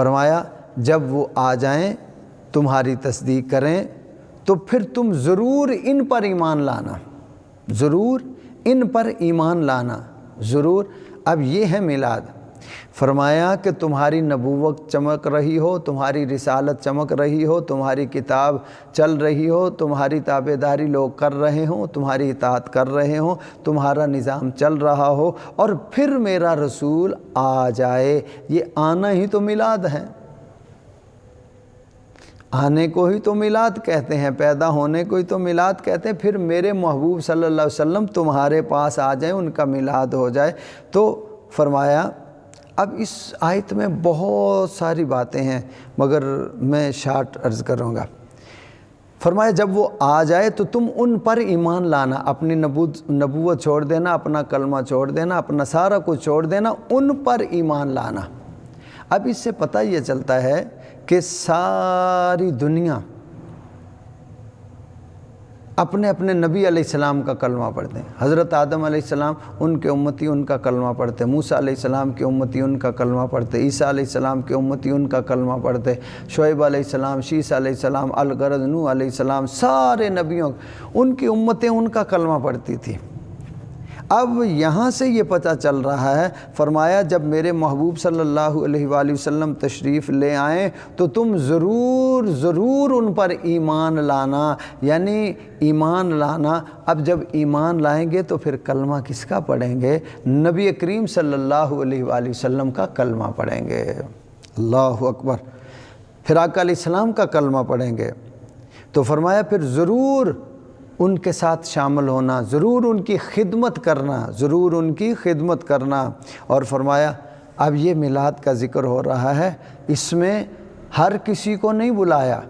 فرمایا جب وہ آ جائیں تمہاری تصدیق کریں تو پھر تم ضرور ان پر ایمان لانا، ضرور ان پر ایمان لانا، ضرور۔ اب یہ ہے میلاد۔ فرمایا کہ تمہاری نبوت چمک رہی ہو، تمہاری رسالت چمک رہی ہو، تمہاری کتاب چل رہی ہو، تمہاری تابعداری لوگ کر رہے ہوں، تمہاری اطاعت کر رہے ہوں، تمہارا نظام چل رہا ہو، اور پھر میرا رسول آ جائے۔ یہ آنا ہی تو میلاد ہے، آنے کو ہی تو میلاد کہتے ہیں، پیدا ہونے کو ہی تو میلاد کہتے ہیں۔ پھر میرے محبوب صلی اللہ علیہ وسلم تمہارے پاس آ جائیں، ان کا میلاد ہو جائے۔ تو فرمایا اب اس آیت میں بہت ساری باتیں ہیں مگر میں شارٹ عرض کروں گا۔ فرمایا جب وہ آ جائے تو تم ان پر ایمان لانا، اپنی نبوت چھوڑ دینا، اپنا کلمہ چھوڑ دینا، اپنا سارا کچھ چھوڑ دینا، ان پر ایمان لانا۔ اب اس سے پتہ یہ چلتا ہے کہ ساری دنیا اپنے اپنے نبی علیہ السلام کا کلمہ پڑھتے ہیں۔ حضرت آدم علیہ السلام ان کے امتی ان کا کلمہ پڑھتے، موسیٰ علیہ السلام کے امتی ان کا کلمہ پڑھتے، عیسیٰ علیہ السلام کے امتی ان کا کلمہ پڑھتے، شعیب علیہ السلام، شیس علیہ السلام، الغرض نوح علیہ السلام، سارے نبیوں ان کی امتیں ان کا کلمہ پڑھتی تھی۔ اب یہاں سے یہ پتہ چل رہا ہے، فرمایا جب میرے محبوب صلی اللہ علیہ وآلہ وسلم تشریف لے آئیں تو تم ضرور ضرور ان پر ایمان لانا، یعنی ایمان لانا۔ اب جب ایمان لائیں گے تو پھر کلمہ کس کا پڑھیں گے؟ نبی کریم صلی اللہ علیہ وآلہ وسلم کا کلمہ پڑھیں گے۔ اللہ اکبر۔ پھر آقا علیہ السلام کا کلمہ پڑھیں گے تو فرمایا پھر ضرور ان کے ساتھ شامل ہونا، ضرور ان کی خدمت کرنا، ضرور ان کی خدمت کرنا۔ اور فرمایا اب یہ میلاد کا ذکر ہو رہا ہے، اس میں ہر کسی کو نہیں بلایا،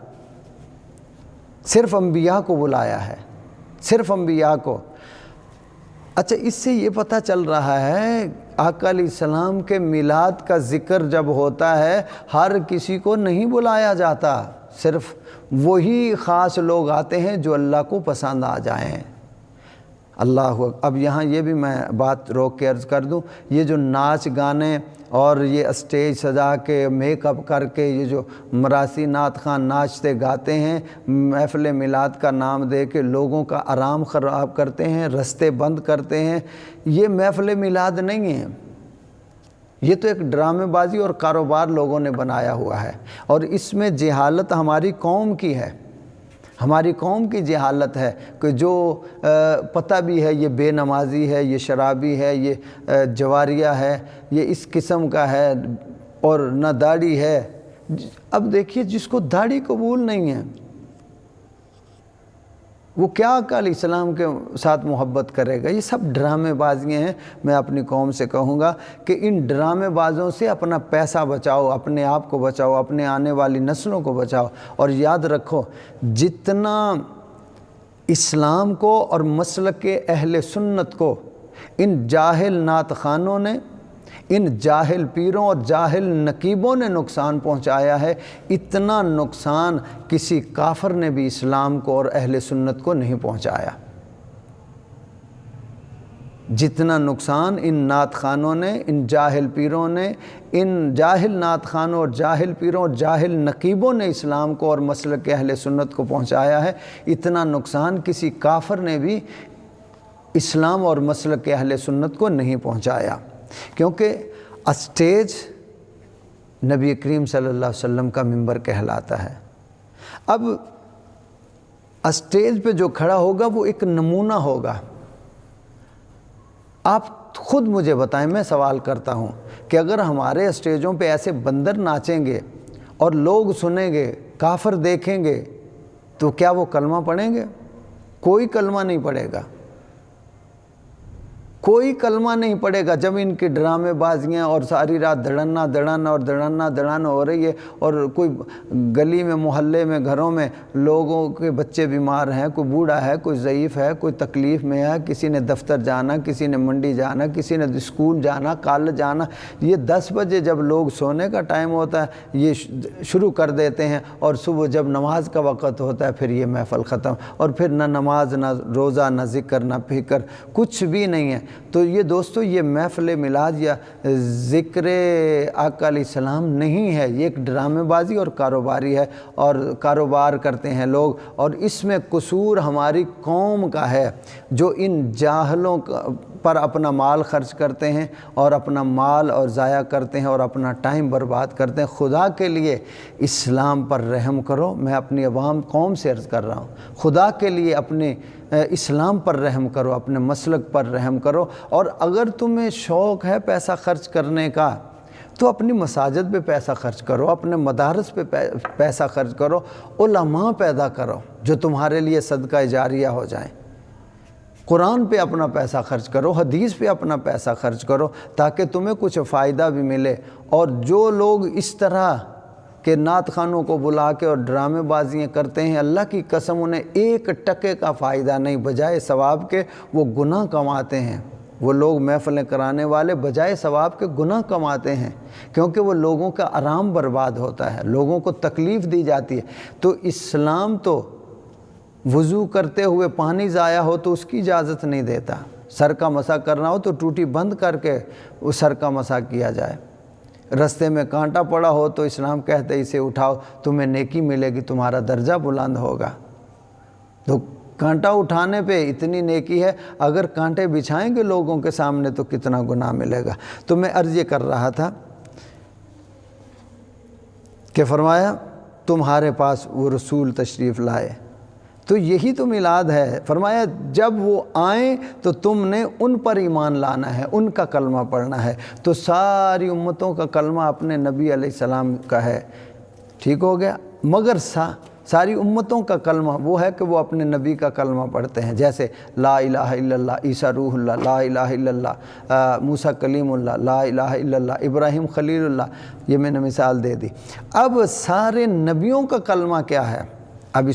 صرف انبیاء کو بلایا ہے، صرف انبیاء کو۔ اچھا اس سے یہ پتہ چل رہا ہے آقا علیہ السلام کے میلاد کا ذکر جب ہوتا ہے ہر کسی کو نہیں بلایا جاتا، صرف وہی خاص لوگ آتے ہیں جو اللہ کو پسند آ جائیں۔ اللہ اب یہاں یہ بھی میں بات روک کے عرض کر دوں، یہ جو ناچ گانے اور یہ اسٹیج سجا کے میک اپ کر کے یہ جو مراثی نعت خان ناچتے گاتے ہیں، محفل میلاد کا نام دے کے لوگوں کا آرام خراب کرتے ہیں، رستے بند کرتے ہیں، یہ محفل میلاد نہیں ہے، یہ تو ایک ڈرامے بازی اور کاروبار لوگوں نے بنایا ہوا ہے۔ اور اس میں جہالت ہماری قوم کی ہے، ہماری قوم کی جہالت ہے کہ جو پتہ بھی ہے یہ بے نمازی ہے، یہ شرابی ہے، یہ جواریہ ہے، یہ اس قسم کا ہے اور نہ داڑھی ہے۔ اب دیکھیے جس کو داڑھی قبول نہیں ہے وہ کیا آقا علیہ السلام کے ساتھ محبت کرے گا؟ یہ سب ڈرامے بازیاں ہیں۔ میں اپنی قوم سے کہوں گا کہ ان ڈرامے بازوں سے اپنا پیسہ بچاؤ، اپنے آپ کو بچاؤ، اپنے آنے والی نسلوں کو بچاؤ۔ اور یاد رکھو جتنا اسلام کو اور مسلک اہل سنت کو ان جاہل نعت خوانوں نے، ان جاہل پیروں اور جاہل نقیبوں نے نقصان پہنچایا ہے، اتنا نقصان کسی کافر نے بھی اسلام کو اور اہل سنت کو نہیں پہنچایا۔ جتنا نقصان ان نعت خوانوں نے، ان جاہل پیروں نے، ان جاہل نعت خوانوں اور جاہل پیروں اور جاہل نقیبوں نے اسلام کو اور مسلک اہل سنت کو پہنچایا ہے، اتنا نقصان کسی کافر نے بھی اسلام اور مسلک اہل سنت کو نہیں پہنچایا۔ کیونکہ اسٹیج نبی کریم صلی اللہ علیہ وسلم کا منبر کہلاتا ہے۔ اب اسٹیج پہ جو کھڑا ہوگا وہ ایک نمونہ ہوگا۔ آپ خود مجھے بتائیں، میں سوال کرتا ہوں کہ اگر ہمارے اسٹیجوں پہ ایسے بندر ناچیں گے اور لوگ سنیں گے، کافر دیکھیں گے، تو کیا وہ کلمہ پڑھیں گے؟ کوئی کلمہ نہیں پڑھے گا، کوئی کلمہ نہیں پڑے گا۔ جب ان کی ڈرامے بازیاں اور ساری رات دڑنا ہو رہی ہے اور کوئی گلی میں، محلے میں، گھروں میں لوگوں کے بچے بیمار ہیں، کوئی بوڑھا ہے، کوئی ضعیف ہے، کوئی تکلیف میں ہے، کسی نے دفتر جانا، کسی نے منڈی جانا، کسی نے اسکول جانا، کالج جانا، یہ 10 بجے جب لوگ سونے کا ٹائم ہوتا ہے یہ شروع کر دیتے ہیں، اور صبح جب نماز کا وقت ہوتا ہے پھر یہ محفل ختم، اور پھر نہ نماز، نہ روزہ، نہ ذکر، نہ فکر، کچھ بھی نہیں ہے۔ تو یہ دوستو یہ محفل میلاد یا ذکر آقا علیہ السلام نہیں ہے، یہ ایک ڈرامے بازی اور کاروباری ہے، اور کاروبار کرتے ہیں لوگ، اور اس میں قصور ہماری قوم کا ہے جو ان جاہلوں پر اپنا مال خرچ کرتے ہیں اور اپنا مال اور ضائع کرتے ہیں اور اپنا ٹائم برباد کرتے ہیں۔ خدا کے لیے اسلام پر رحم کرو، میں اپنی عوام قوم سے عرض کر رہا ہوں، خدا کے لیے اپنے اسلام پر رحم کرو، اپنے مسلک پر رحم کرو، اور اگر تمہیں شوق ہے پیسہ خرچ کرنے کا تو اپنی مساجد پہ پیسہ خرچ کرو، اپنے مدارس پہ پیسہ خرچ کرو، علماء پیدا کرو جو تمہارے لیے صدقہ جاریہ ہو جائیں، قرآن پہ اپنا پیسہ خرچ کرو، حدیث پہ اپنا پیسہ خرچ کرو تاکہ تمہیں کچھ فائدہ بھی ملے۔ اور جو لوگ اس طرح کہ نعت خوانوں کو بلا کے اور ڈرامے بازیاں کرتے ہیں، اللہ کی قسم انہیں ایک ٹکے کا فائدہ نہیں، بجائے ثواب کے وہ گناہ کماتے ہیں۔ وہ لوگ محفلیں کرانے والے بجائے ثواب کے گناہ کماتے ہیں، کیونکہ وہ لوگوں کا آرام برباد ہوتا ہے، لوگوں کو تکلیف دی جاتی ہے۔ تو اسلام تو وضو کرتے ہوئے پانی ضائع ہو تو اس کی اجازت نہیں دیتا، سر کا مسح کرنا ہو تو ٹوٹی بند کر کے اس سر کا مسح کیا جائے، رستے میں کانٹا پڑا ہو تو اسلام کہتے اسے اٹھاؤ، تمہیں نیکی ملے گی، تمہارا درجہ بلند ہوگا۔ تو کانٹا اٹھانے پہ اتنی نیکی ہے، اگر کانٹے بچھائیں گے لوگوں کے سامنے تو کتنا گناہ ملے گا۔ تو میں عرض یہ کر رہا تھا کہ فرمایا تمہارے پاس وہ رسول تشریف لائے، تو یہی تو میلاد ہے۔ فرمایا جب وہ آئیں تو تم نے ان پر ایمان لانا ہے، ان کا کلمہ پڑھنا ہے۔ تو ساری امتوں کا کلمہ اپنے نبی علیہ السلام کا ہے، ٹھیک ہو گیا، مگر ساری امتوں کا کلمہ وہ ہے کہ وہ اپنے نبی کا کلمہ پڑھتے ہیں، جیسے لا الہ الا اللہ، عیسیٰ روح اللہ، لا الہ الا اللہ، موسیٰ کلیم اللہ، لا الہ الا اللہ، ابراہیم خلیل اللہ، یہ میں نے مثال دے دی۔ اب سارے نبیوں کا کلمہ کیا ہے؟